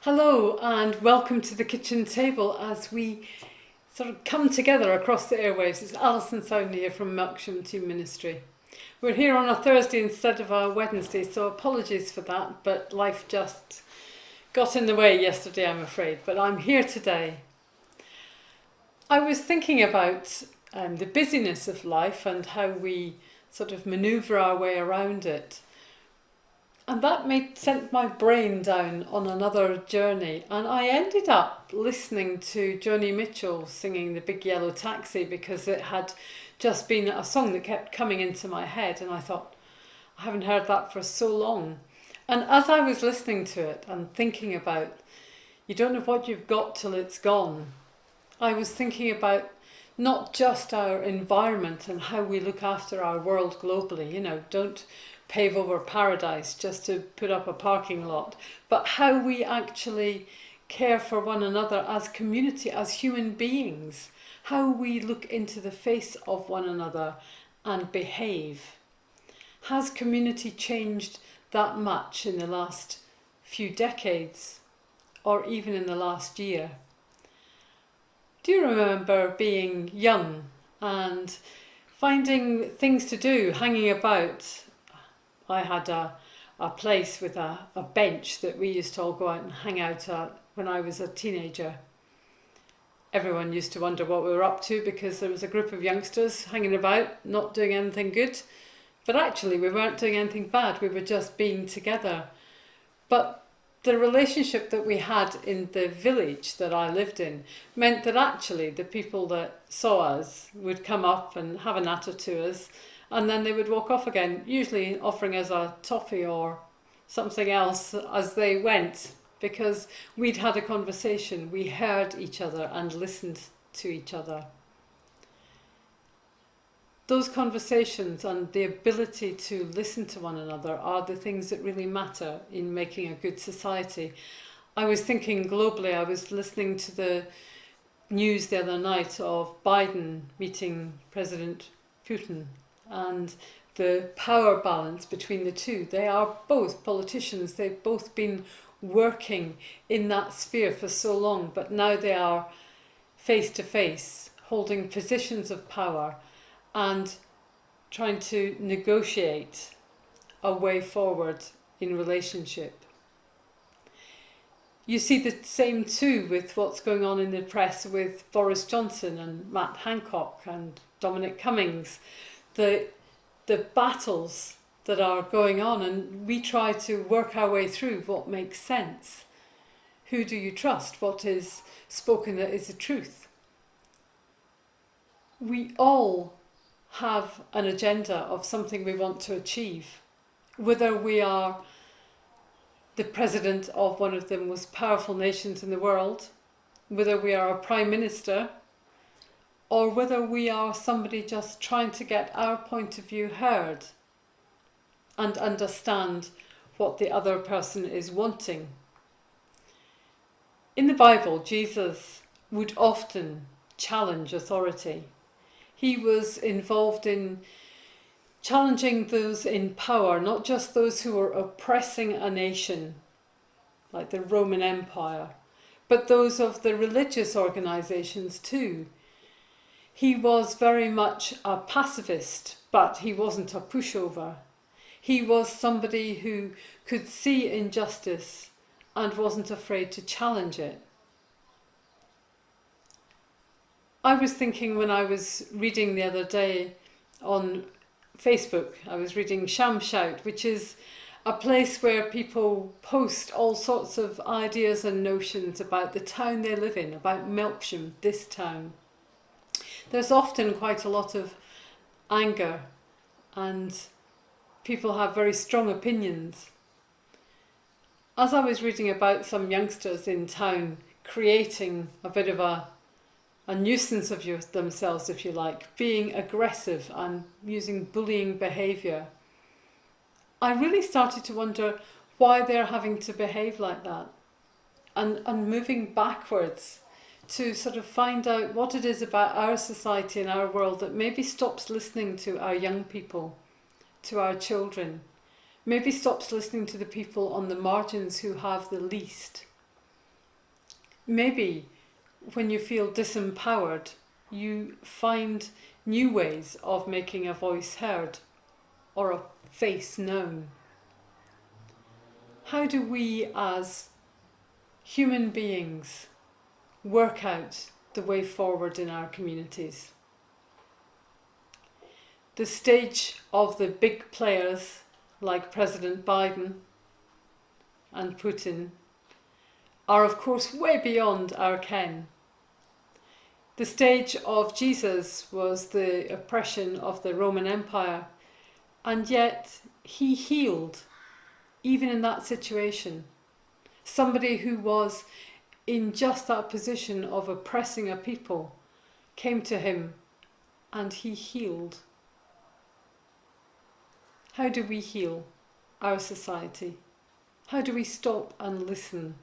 Hello and welcome to the kitchen table as we sort of come together across the airwaves. It's Alison Sound here from Melksham Team Ministry. We're here on a Thursday instead of a Wednesday, so apologies for that, but life just got in the way yesterday, I'm afraid. But I'm here today. I was thinking about the busyness of life and how we sort of manoeuvre our way around it. And that sent my brain down on another journey, and I ended up listening to Joni Mitchell singing The Big Yellow Taxi because it had just been a song that kept coming into my head, and I thought, I haven't heard that for so long. And as I was listening to it and thinking about, you don't know what you've got till it's gone, I was thinking about not just our environment and how we look after our world globally, don't pave over paradise just to put up a parking lot, but how we actually care for one another as community, as human beings, how we look into the face of one another and behave. Has community changed that much in the last few decades or even in the last year? Do you remember being young and finding things to do, hanging about? I had a place with a bench that we used to all go out and hang out at when I was a teenager. Everyone used to wonder what we were up to because there was a group of youngsters hanging about, not doing anything good. But actually we weren't doing anything bad, we were just being together. But the relationship that we had in the village that I lived in meant that actually the people that saw us would come up and have a natter to us, and then they would walk off again, usually offering us a toffee or something else as they went, because we'd had a conversation, we heard each other and listened to each other. Those conversations and the ability to listen to one another are the things that really matter in making a good society. I was thinking globally, I was listening to the news the other night of Biden meeting President Putin and the power balance between the two. They are both politicians, they've both been working in that sphere for so long, but now they are face to face, holding positions of power and trying to negotiate a way forward in relationship. You see the same too with what's going on in the press with Boris Johnson and Matt Hancock and Dominic Cummings. The battles that are going on, and we try to work our way through what makes sense. Who do you trust? What is spoken that is the truth? We all have an agenda of something we want to achieve, whether we are the president of one of the most powerful nations in the world, whether we are a prime minister, or whether we are somebody just trying to get our point of view heard and understand what the other person is wanting. In the Bible, Jesus would often challenge authority. He was involved in challenging those in power, not just those who were oppressing a nation, like the Roman Empire, but those of the religious organisations too. He was very much a pacifist, but he wasn't a pushover. He was somebody who could see injustice and wasn't afraid to challenge it. I was thinking when I was reading the other day on Facebook, I was reading Sham Shout, which is a place where people post all sorts of ideas and notions about the town they live in, about Melksham, this town. There's often quite a lot of anger and people have very strong opinions. As I was reading about some youngsters in town creating a bit of a nuisance of themselves, if you like, being aggressive and using bullying behaviour, I really started to wonder why they're having to behave like that, and moving backwards to sort of find out what it is about our society and our world that maybe stops listening to our young people, to our children, maybe stops listening to the people on the margins who have the least. Maybe when you feel disempowered, you find new ways of making a voice heard or a face known. How do we as human beings work out the way forward in our communities? The stage of the big players like President Biden and Putin are of course way beyond our ken. The stage of Jesus was the oppression of the Roman Empire, and yet he healed even in that situation. Somebody who was in just that position of oppressing a people came to him and he healed. How do we heal our society? How do we stop and listen?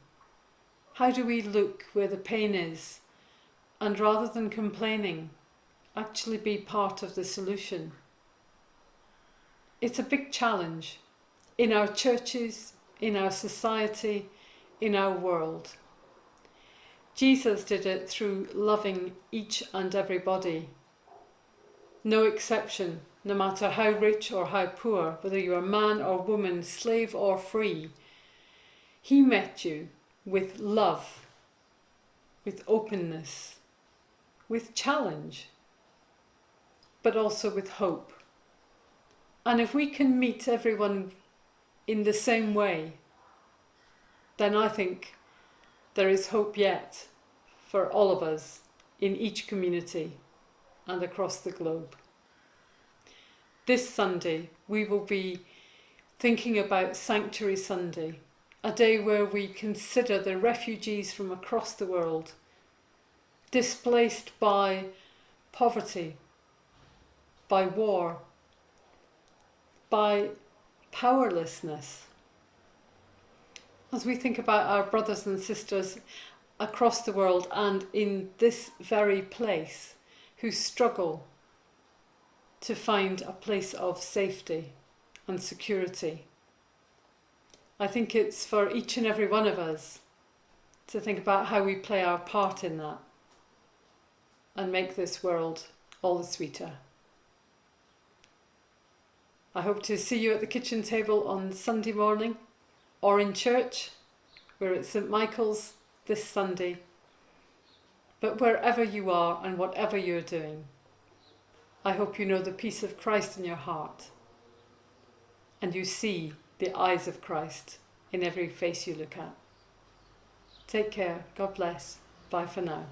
How do we look where the pain is and rather than complaining, actually be part of the solution? It's a big challenge in our churches, in our society, in our world. Jesus did it through loving each and everybody. No exception, no matter how rich or how poor, whether you're man or woman, slave or free. He met you with love, with openness, with challenge, but also with hope. And if we can meet everyone in the same way, then I think there is hope yet for all of us in each community and across the globe. This Sunday we will be thinking about Sanctuary Sunday, a day where we consider the refugees from across the world, displaced by poverty, by war, by powerlessness. As we think about our brothers and sisters across the world and in this very place who struggle to find a place of safety and security, I think it's for each and every one of us to think about how we play our part in that and make this world all the sweeter. I hope to see you at the kitchen table on Sunday morning or in church. We're at St Michael's this Sunday. But wherever you are and whatever you're doing, I hope you know the peace of Christ in your heart and you see the eyes of Christ in every face you look at. Take care. God bless. Bye for now.